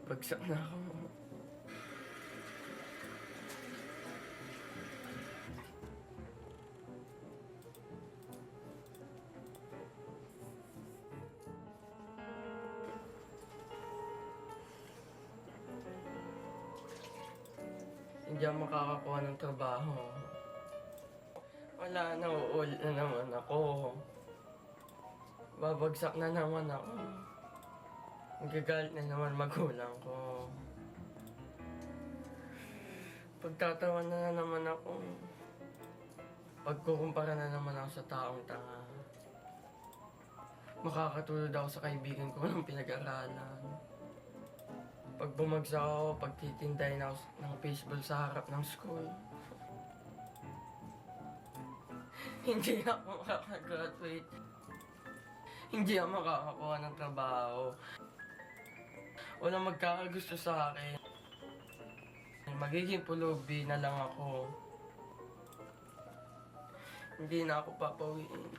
Bagsak na ako. Hindi ako makakakuha ng trabaho. Wala na, uulit na naman ako. Babagsak na naman ako. Magagalit na naman magulang ko. Pagtatawan na naman ako. Pagkukumpara na naman ako sa taong tanga. Makakatulad ako sa kaibigan ko ng pinag-aralan. Pag bumagsak ako, pagtitindahin ako ng baseball sa harap ng school. Hindi ako makakagraduate. Hindi ako makakakuha ng trabaho. Walang magkakagusto sa akin. Magiging pulubi na lang ako. Hindi na ako papawiin.